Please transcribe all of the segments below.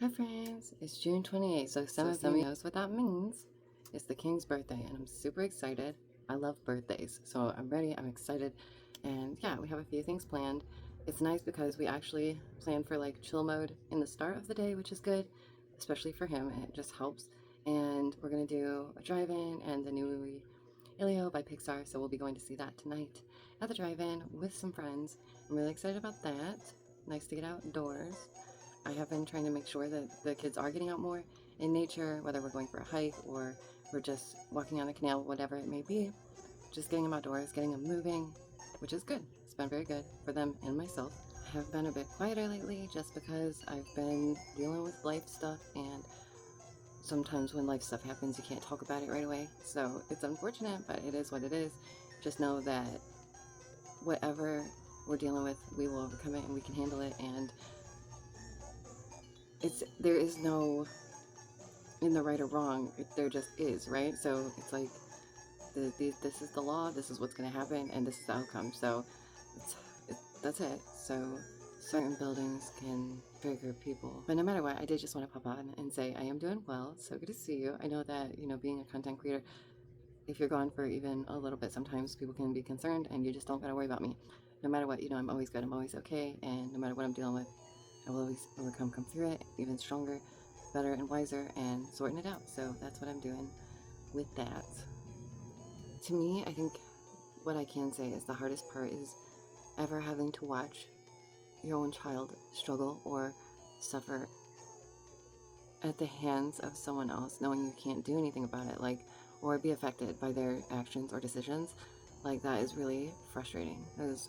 Hi friends, it's June 28th, so some of you knows what that means. It's the King's birthday and I'm super excited. I love birthdays, so I'm ready, I'm excited, and yeah, we have a few things planned. It's nice because we actually plan for like chill mode in the start of the day, which is good, especially for him, and it just helps. And we're gonna do a drive-in and the new movie Ilio by Pixar, so we'll be going to see that tonight at the drive-in with some friends. I'm really excited about that. Nice to get outdoors. I have been trying to make sure that the kids are getting out more in nature, whether we're going for a hike or we're just walking on the canal, whatever it may be. Just getting them outdoors, getting them moving, which is good. It's been very good for them and myself. I have been a bit quieter lately just because I've been dealing with life stuff, and sometimes when life stuff happens, you can't talk about it right away. So it's unfortunate, but it is what it is. Just know that whatever we're dealing with, we will overcome it and we can handle it. And there is no in the right or wrong, there just is, right? So it's like this is the law, this is what's going to happen, and this is the outcome. So that's it. So certain buildings can trigger people, but no matter what, I did just want to pop on and say I am doing well. So good to see you. I know that, you know, being a content creator, if you're gone for even a little bit, sometimes people can be concerned, and you just don't gotta worry about me. No matter what, you know, I'm always good, I'm always okay, and no matter what I'm dealing with, I will always come through it, even stronger, better, and wiser, and sorting it out. So that's what I'm doing with that. To me, I think what I can say is the hardest part is ever having to watch your own child struggle or suffer at the hands of someone else, knowing you can't do anything about it, like, or be affected by their actions or decisions. Like, that is really frustrating. That is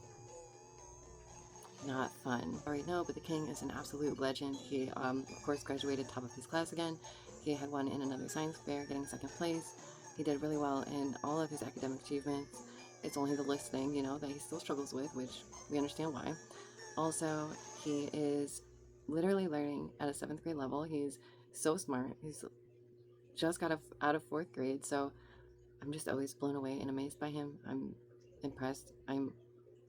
not fun. All right, no, but the King is an absolute legend. He, of course, graduated top of his class again. He had won in another science fair, getting second place. He did really well in all of his academic achievements. It's only the listening, you know, that he still struggles with, which we understand why. Also, he is literally learning at a 7th grade level. He's so smart. He's just got out of 4th grade, so I'm just always blown away and amazed by him. I'm impressed. I'm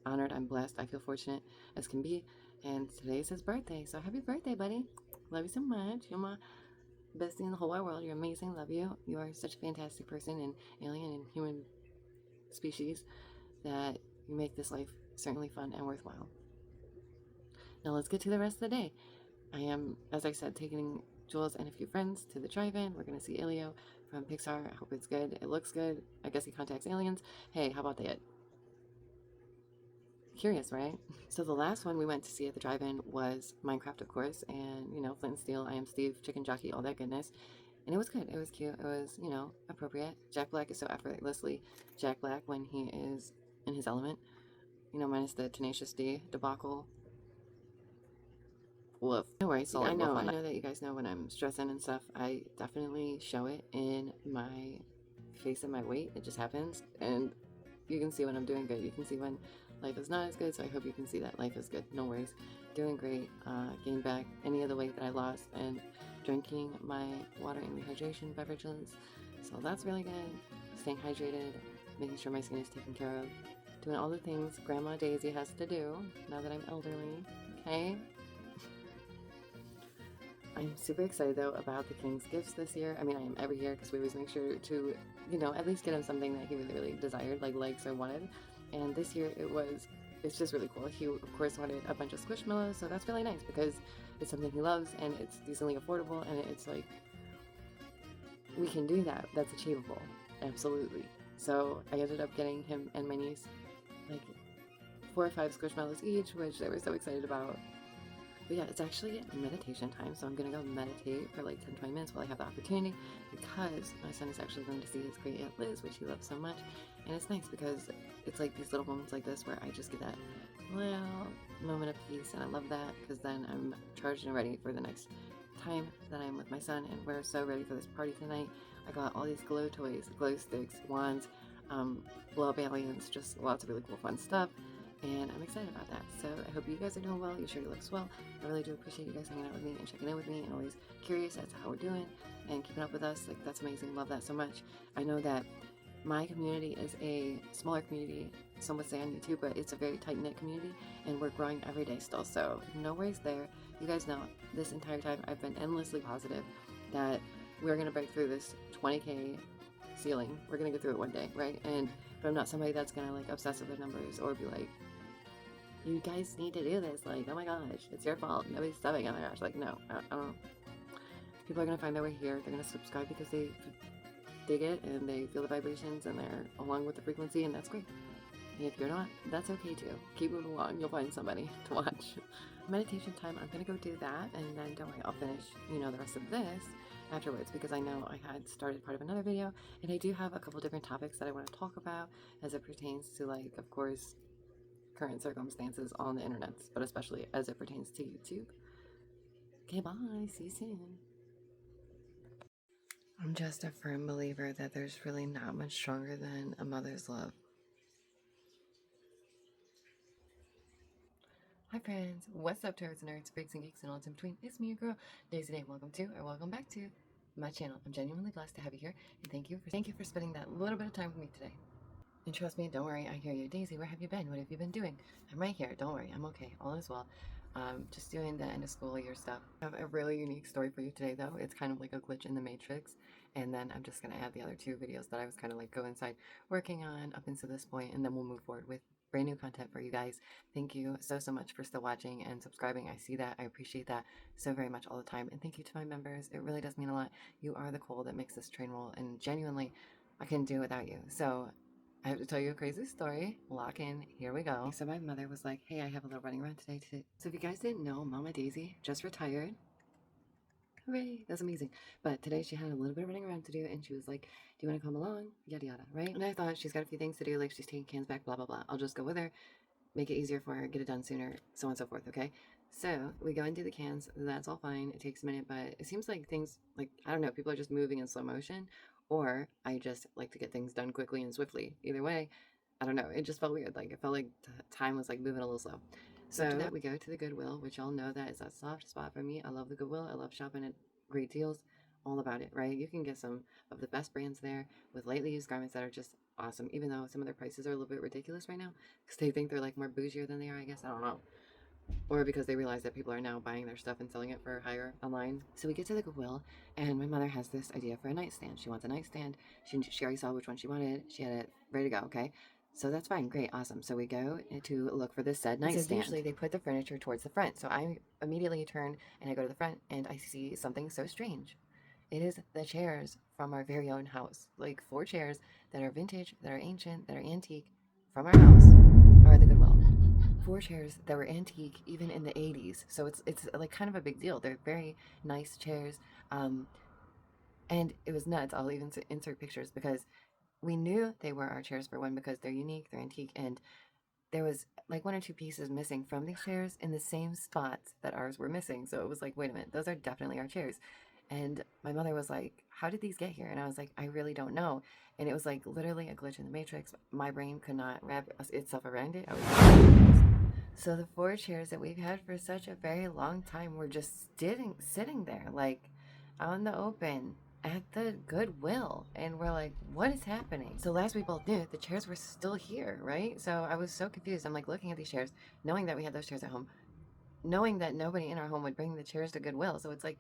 honored. I'm blessed. I feel fortunate as can be. And today's his birthday, so happy birthday, buddy. Love you so much. You're my bestie in the whole wide world. You're amazing. Love you. You are such a fantastic person and alien and human species that you make this life certainly fun and worthwhile. Now let's get to the rest of the day. I am, as I said, taking Jules and a few friends to the drive-in. We're going to see Ilio from Pixar. I hope it's good. It looks good. I guess he contacts aliens. Hey, how about that? Curious, right? So the last one we went to see at the drive-in was Minecraft, of course, and, you know, Flint and Steel, I Am Steve, Chicken Jockey, all that goodness. And it was good. It was cute. It was, you know, appropriate. Jack Black is so effortlessly Jack Black when he is in his element. You know, minus the Tenacious D debacle. Woof. No worries. I know that you guys know when I'm stressing and stuff, I definitely show it in my face and my weight. It just happens. And you can see when I'm doing good. You can see when life is not as good. So I hope you can see that life is good. No worries. Doing great. Gained back any of the weight that I lost and drinking my water and rehydration beverages. So that's really good. Staying hydrated, making sure my skin is taken care of, doing all the things Grandma Daisy has to do now that I'm elderly. Okay? I'm super excited though about the King's gifts this year. I mean, I am every year because we always make sure to, you know, at least get him something that he really desired, like likes or wanted. And this year it's just really cool. He of course wanted a bunch of Squishmallows, so that's really nice because it's something he loves and it's decently affordable, and it's like, we can do that. That's achievable. Absolutely. So I ended up getting him and my niece like 4 or 5 Squishmallows each, which they were so excited about. But yeah, it's actually meditation time, so I'm gonna go meditate for like 10-20 minutes while I have the opportunity, because my son is actually going to see his great aunt Liz, which he loves so much. And it's nice because it's like these little moments like this where I just get that little moment of peace, and I love that because then I'm charged and ready for the next time that I'm with my son. And we're so ready for this party tonight. I got all these glow toys, glow sticks, wands, blow up aliens, just lots of really cool fun stuff. And I'm excited about that. So I hope you guys are doing well. You sure looks well. I really do appreciate you guys hanging out with me and checking in with me and always curious as to how we're doing and keeping up with us. Like, that's amazing. Love that so much. I know that my community is a smaller community some would say on YouTube, but it's a very tight-knit community, and we're growing every day still, so no worries there. You guys know this entire time I've been endlessly positive that we're going to break through this 20K ceiling. We're going to get through it one day, right? But I'm not somebody that's going to like obsess with the numbers or be like, you guys need to do this, like, oh my gosh, it's your fault, nobody's subbing, oh my gosh, like, no, I don't. People are going to find their way here. They're going to subscribe because they dig it and they feel the vibrations and they're along with the frequency, and that's great. And if you're not, that's okay too. Keep moving along. You'll find somebody to watch. Meditation time, I'm going to go do that, and then don't worry, I'll finish, the rest of this afterwards, because I know I had started part of another video, and I do have a couple different topics that I want to talk about as it pertains to, like, of course, current circumstances on the internet, but especially as it pertains to YouTube. Okay, bye. See you soon. I'm just a firm believer that there's really not much stronger than a mother's love. Hi friends, what's up nerds, freaks, and geeks, and all in between? It's me, your girl, Daisy Day. Welcome to, or welcome back to, my channel. I'm genuinely blessed to have you here, and thank you for spending that little bit of time with me today. And trust me, don't worry, I hear you. Daisy, where have you been? What have you been doing? I'm right here, don't worry, I'm okay, all is well. Just doing the end of school year stuff. I have a really unique story for you today though. It's kind of like a glitch in the matrix, and then I'm just gonna add the other two videos that I was kind of like go inside working on up until this point, and then we'll move forward with brand new content for you guys. Thank you so much for still watching and subscribing. I see that, I appreciate that so very much all the time, and thank you to my members. It really does mean a lot. You are the coal that makes this train roll, and genuinely I couldn't do it without you. So I have to tell you a crazy story. Lock in, here we go. So my mother was like, hey, I have a little running around today too. So if you guys didn't know, Mama Daisy just retired. Hooray, that's amazing. But today she had a little bit of running around to do, and she was like, do you want to come along? Yada yada, right? And I thought, she's got a few things to do, like she's taking cans back, blah blah blah. I'll just go with her, make it easier for her, get it done sooner, so on and so forth, okay? So we go and do the cans, that's all fine. It takes a minute, but it seems like things, like, I don't know, people are just moving in slow motion, or I just like to get things done quickly and swiftly. Either way, I don't know, it just felt weird. Like, it felt like time was like moving a little slow. So after that, we go to the Goodwill, which y'all know that is a soft spot for me. I love the Goodwill. I love shopping at great deals. All about it, right? You can get some of the best brands there with lightly used garments that are just awesome, even though some of their prices are a little bit ridiculous right now because they think they're like more bougier than they are, I guess. I don't know. Or because they realize that people are now buying their stuff and selling it for higher online. So we get to the Goodwill, and my mother has this idea for a nightstand. She wants a nightstand. She already saw which one she wanted. She had it ready to go, okay? So that's fine, great, awesome. So we go to look for this said nightstand. So usually they put the furniture towards the front. So I immediately turn and I go to the front, and I see something so strange. It is the chairs from our very own house. Like 4 chairs that are vintage, that are ancient, that are antique from our house are at the Goodwill. 4 chairs that were antique even in the 80s. So it's like kind of a big deal. They're very nice chairs. And it was nuts. I'll even insert pictures because we knew they were our chairs, for one, because they're unique, they're antique, and there was like 1 or 2 pieces missing from these chairs in the same spots that ours were missing. So it was like, wait a minute, those are definitely our chairs. And my mother was like, how did these get here? And I was like, I really don't know. And it was like literally a glitch in the matrix. My brain could not wrap itself around it. So the 4 chairs that we've had for such a very long time were just sitting there, like out in the open at the Goodwill. And we're like, what is happening? So last we both knew, the chairs were still here, right? So I was so confused. I'm like looking at these chairs, knowing that we had those chairs at home, knowing that nobody in our home would bring the chairs to Goodwill. So it's like,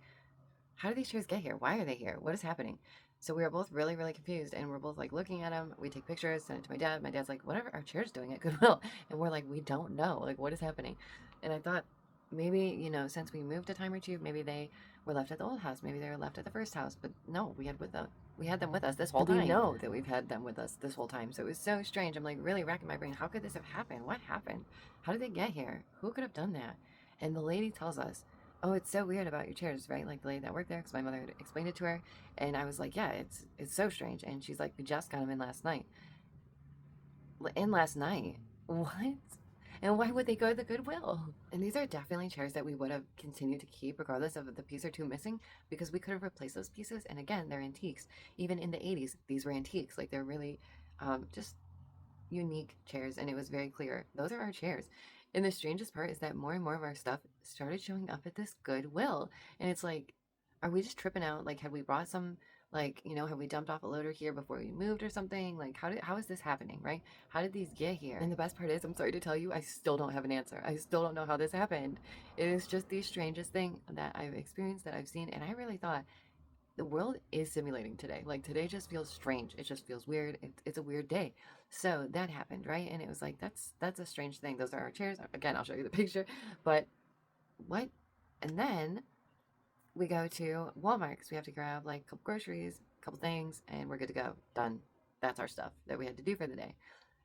how did these chairs get here? Why are they here? What is happening? So we were both really confused, and we're both like looking at them. We take pictures, send it to my dad. My dad's like, what are our chairs doing at Goodwill? And we're like, we don't know. Like, what is happening? And I thought maybe, since we moved a time or two, maybe they were left at the old house. Maybe they were left at the first house. But no, we had them with us this whole time. We know that we've had them with us this whole time. So it was so strange. I'm like really racking my brain. How could this have happened? What happened? How did they get here? Who could have done that? And the lady tells us, oh, it's so weird about your chairs, right? Like the lady that worked there, because my mother had explained it to her. And I was like, yeah, it's so strange. And she's like, we just got them in last night. In last night? What? And why would they go to the Goodwill? And these are definitely chairs that we would have continued to keep regardless of the piece or 2 missing, because we could have replaced those pieces. And again, they're antiques. Even in the 80s, these were antiques. Like, they're really just unique chairs, and it was very clear. Those are our chairs. And the strangest part is that more and more of our stuff started showing up at this Goodwill. And it's like, are we just tripping out? Like, had we brought some Like, you know, have we dumped off a loader here before we moved or something? Like, how is this happening, right? How did these get here? And the best part is, I'm sorry to tell you, I still don't have an answer. I still don't know how this happened. It is just the strangest thing that I've experienced, that I've seen, and I really thought the world is simulating today. Like, today just feels strange. It just feels weird. It's a weird day. So that happened, right? And it was like, that's a strange thing. Those are our chairs. Again, I'll show you the picture. But what? And then we go to Walmart because we have to grab like a couple groceries, a couple things, and we're good to go. Done. That's our stuff that we had to do for the day.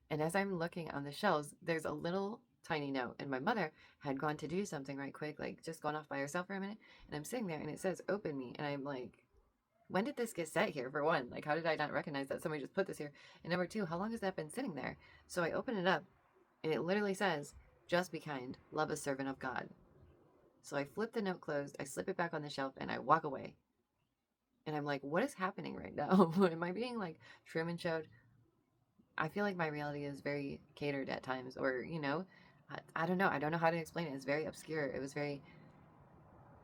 And as I'm looking on the shelves, there's a little tiny note. And my mother had gone to do something right quick, like just gone off by herself for a minute. And I'm sitting there and it says, "Open me." And I'm like, when did this get set here, for one? Like, how did I not recognize that somebody just put this here? And number two, how long has that been sitting there? So I open it up and it literally says, "Just be kind, love a servant of God." So I flip the note closed, I slip it back on the shelf, and I walk away. And I'm like, what is happening right now? Am I being like Truman Showed? I feel like my reality is very catered at times, or, you know, I don't know. I don't know how to explain it. It's very obscure. It was very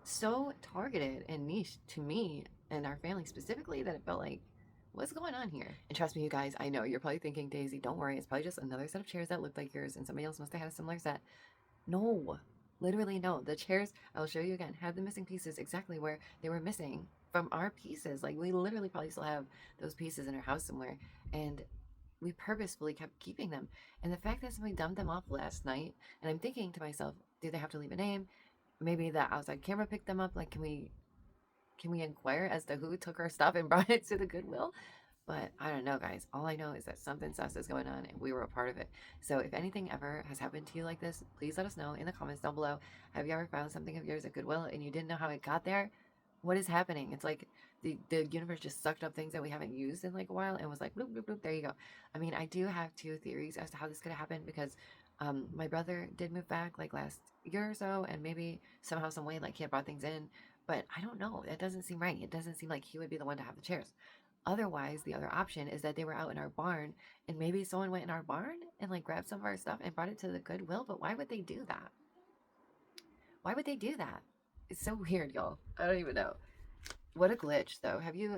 so targeted and niche to me and our family specifically that it felt like, what's going on here? And trust me, you guys, I know you're probably thinking, Daisy, don't worry. It's probably just another set of chairs that looked like yours and somebody else must have had a similar set. No, literally no. The chairs, I'll show you again, had the missing pieces exactly where they were missing from our pieces. Like, we literally probably still have those pieces in our house somewhere. And we purposefully kept keeping them. And the fact that somebody dumped them off last night, and I'm thinking to myself, do they have to leave a name? Maybe the outside camera picked them up. Like, can we inquire as to who took our stuff and brought it to the Goodwill? But I don't know, guys. All I know is that something sus is going on and we were a part of it. So if anything ever has happened to you like this, please let us know in the comments down below. Have you ever found something of yours at Goodwill and you didn't know how it got there? What is happening? It's like the universe just sucked up things that we haven't used in like a while and was like, bloop, bloop, bloop, there you go. I mean, I do have two theories as to how this could have happened because my brother did move back like last year or so, and maybe somehow, some way, like he had brought things in. But I don't know. It doesn't seem right. It doesn't seem like he would be the one to have the chairs. Otherwise, the other option is that they were out in our barn and maybe someone went in our barn and like grabbed some of our stuff and brought it to the Goodwill. But why would they do that? Why would they do that? It's so weird, y'all. I don't even know. What a glitch, though. Have you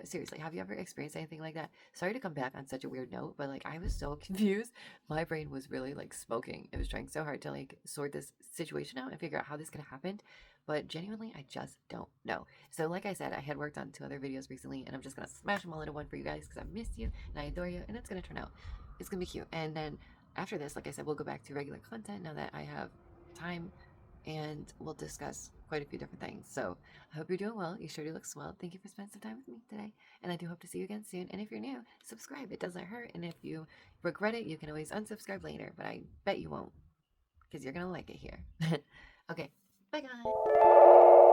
ever experienced anything like that? Sorry to come back on such a weird note, but like I was so confused. My brain was really like smoking. It was trying so hard to like sort this situation out and figure out how this could have happened. But genuinely, I just don't know. So, like I said, I had worked on 2 other videos recently, and I'm just gonna smash them all into one for you guys because I miss you and I adore you, and it's gonna turn out. It's gonna be cute. And then after this, like I said, we'll go back to regular content now that I have time, and we'll discuss quite a few different things. So I hope you're doing well. You sure do look swell. Thank you for spending some time with me today. And I do hope to see you again soon. And if you're new, subscribe. It doesn't hurt. And if you regret it, you can always unsubscribe later. But I bet you won't because you're going to like it here. Okay. Bye, guys.